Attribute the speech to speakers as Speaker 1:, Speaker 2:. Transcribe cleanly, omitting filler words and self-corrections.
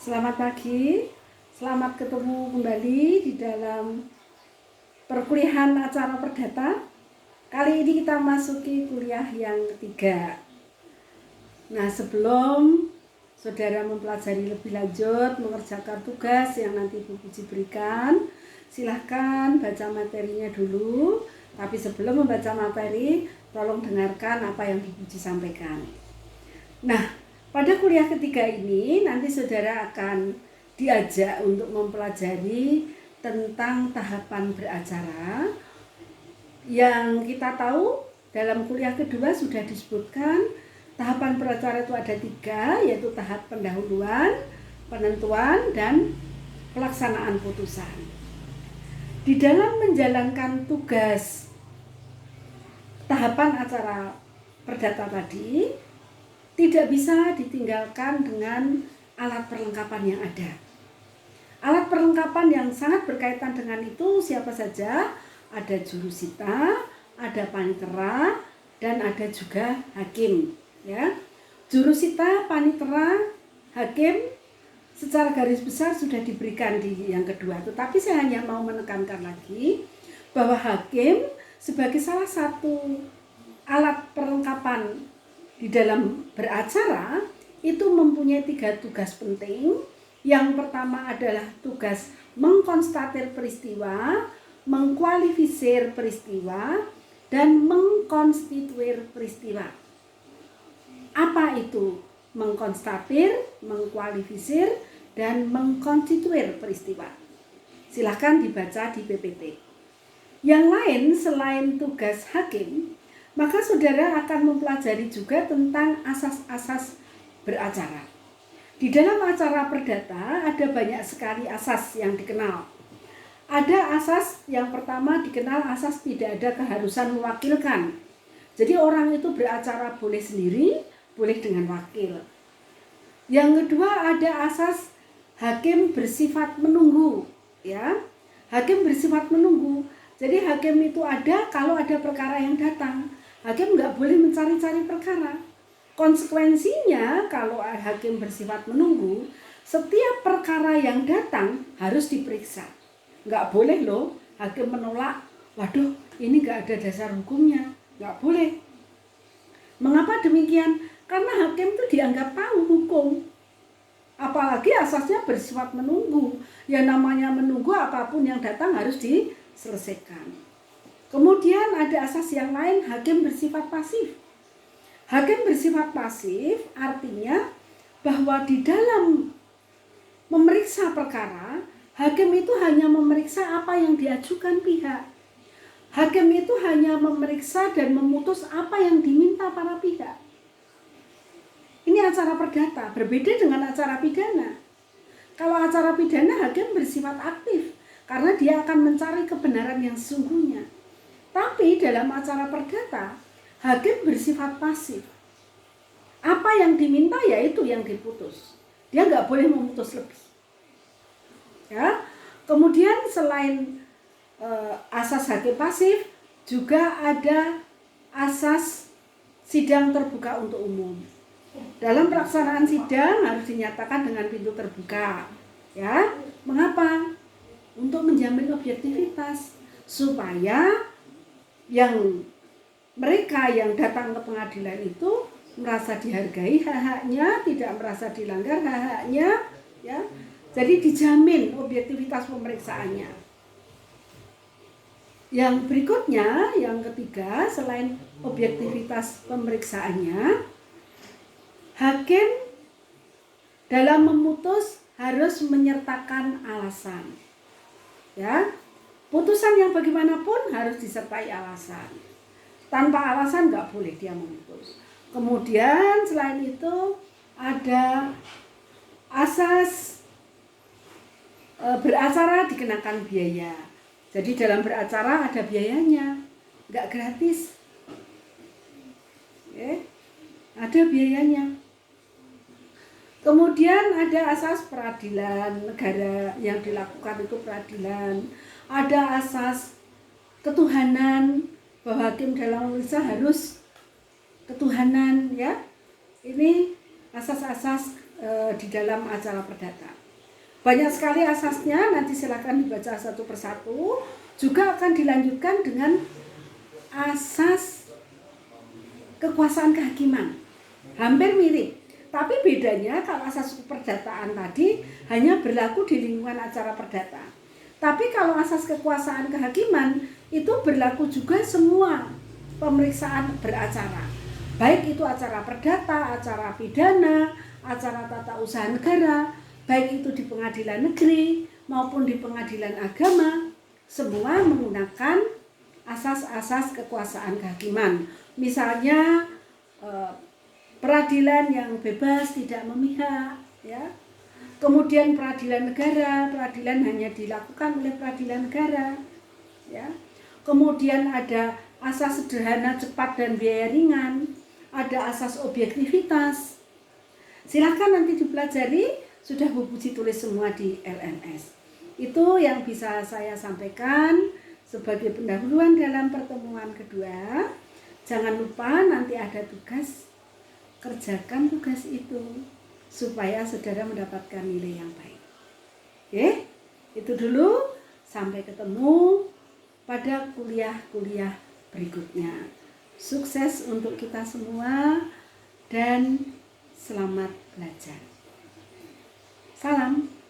Speaker 1: Selamat pagi, selamat ketemu kembali di dalam perkuliahan acara perdata. Kali ini kita masuki kuliah yang ketiga. Nah, sebelum saudara mempelajari lebih lanjut, mengerjakan tugas yang nanti Bu Puji berikan, silahkan baca materinya dulu. Tapi sebelum membaca materi, tolong dengarkan apa yang Bu Puji sampaikan. Nah, pada kuliah ketiga ini nanti saudara akan diajak untuk mempelajari tentang tahapan beracara. Yang kita tahu dalam kuliah kedua sudah disebutkan tahapan beracara itu ada 3, yaitu tahap pendahuluan, penentuan, dan pelaksanaan putusan. Di dalam menjalankan tugas tahapan acara perdata tadi, tidak bisa ditinggalkan dengan alat perlengkapan yang ada. Alat perlengkapan yang sangat berkaitan dengan itu siapa saja? Ada jurusita, ada panitera, dan ada juga hakim. Ya, jurusita, panitera, hakim secara garis besar sudah diberikan di yang kedua. Tetapi saya hanya mau menekankan lagi bahwa hakim sebagai salah satu alat perlengkapan di dalam beracara itu mempunyai 3 tugas penting. Yang pertama adalah tugas mengkonstatir peristiwa, mengkualifisir peristiwa, dan mengkonstituir peristiwa. Apa itu mengkonstatir, mengkualifisir, dan mengkonstituir peristiwa? Silahkan dibaca di PPT. Yang lain selain tugas hakim, maka saudara akan mempelajari juga tentang asas-asas beracara. Di dalam acara perdata ada banyak sekali asas yang dikenal. Ada asas yang pertama dikenal asas tidak ada keharusan mewakilkan. Jadi orang itu beracara boleh sendiri, boleh dengan wakil. Yang kedua ada asas hakim bersifat menunggu, ya. Hakim bersifat menunggu. Jadi hakim itu ada kalau ada perkara yang datang. Hakim nggak boleh mencari-cari perkara. Konsekuensinya kalau hakim bersifat menunggu, setiap perkara yang datang harus diperiksa. Nggak boleh loh hakim menolak, waduh ini nggak ada dasar hukumnya. Nggak boleh. Mengapa demikian? Karena hakim itu dianggap tahu hukum. Apalagi asasnya bersifat menunggu. Yang namanya menunggu apapun yang datang harus diselesaikan. Kemudian ada asas yang lain, hakim bersifat pasif. Hakim bersifat pasif artinya bahwa di dalam memeriksa perkara, hakim itu hanya memeriksa apa yang diajukan pihak. Hakim itu hanya memeriksa dan memutus apa yang diminta para pihak. Ini acara perdata, berbeda dengan acara pidana. Kalau acara pidana, hakim bersifat aktif karena dia akan mencari kebenaran yang sesungguhnya. Tapi dalam acara perdata, hakim bersifat pasif. Apa yang diminta ya itu yang diputus. Dia nggak boleh memutus lebih. Ya. Kemudian selain asas hakim pasif, juga ada asas sidang terbuka untuk umum. Dalam pelaksanaan sidang harus dinyatakan dengan pintu terbuka. Ya, mengapa? Untuk menjamin objektivitas supaya yang mereka yang datang ke pengadilan itu merasa dihargai hak-haknya, tidak merasa dilanggar hak-haknya, ya. Jadi dijamin objektivitas pemeriksaannya. Yang berikutnya, yang ketiga, selain objektivitas pemeriksaannya, hakim dalam memutus harus menyertakan alasan. Ya. Putusan yang bagaimanapun harus disertai alasan. Tanpa alasan nggak boleh dia memutus. Kemudian selain itu ada asas beracara dikenakan biaya. Jadi dalam beracara ada biayanya, nggak gratis. Ada biayanya. Kemudian ada asas peradilan negara yang dilakukan itu peradilan. Ada asas ketuhanan bahwa hakim dalam memeriksa harus ketuhanan, ya. Ini asas-asas di dalam acara perdata. Banyak sekali asasnya, nanti silakan dibaca satu persatu. Juga akan dilanjutkan dengan asas kekuasaan kehakiman. Hampir mirip, tapi bedanya kalau asas perdataan tadi hanya berlaku di lingkungan acara perdata. Tapi kalau asas kekuasaan kehakiman itu berlaku juga semua pemeriksaan beracara. Baik itu acara perdata, acara pidana, acara tata usaha negara, baik itu di pengadilan negeri maupun di pengadilan agama, semua menggunakan asas-asas kekuasaan kehakiman. Misalnya peradilan yang bebas, tidak memihak, ya. Kemudian peradilan negara, peradilan hanya dilakukan oleh peradilan negara, ya. Kemudian ada asas sederhana, cepat dan biaya ringan, ada asas objektivitas. Silakan nanti dipelajari, sudah Bu Puji tulis semua di LMS. Itu yang bisa saya sampaikan sebagai pendahuluan dalam pertemuan kedua. Jangan lupa nanti ada tugas, kerjakan tugas itu supaya saudara mendapatkan nilai yang baik. Oke, itu dulu. Sampai ketemu pada kuliah-kuliah berikutnya. Sukses untuk kita semua dan selamat belajar. Salam.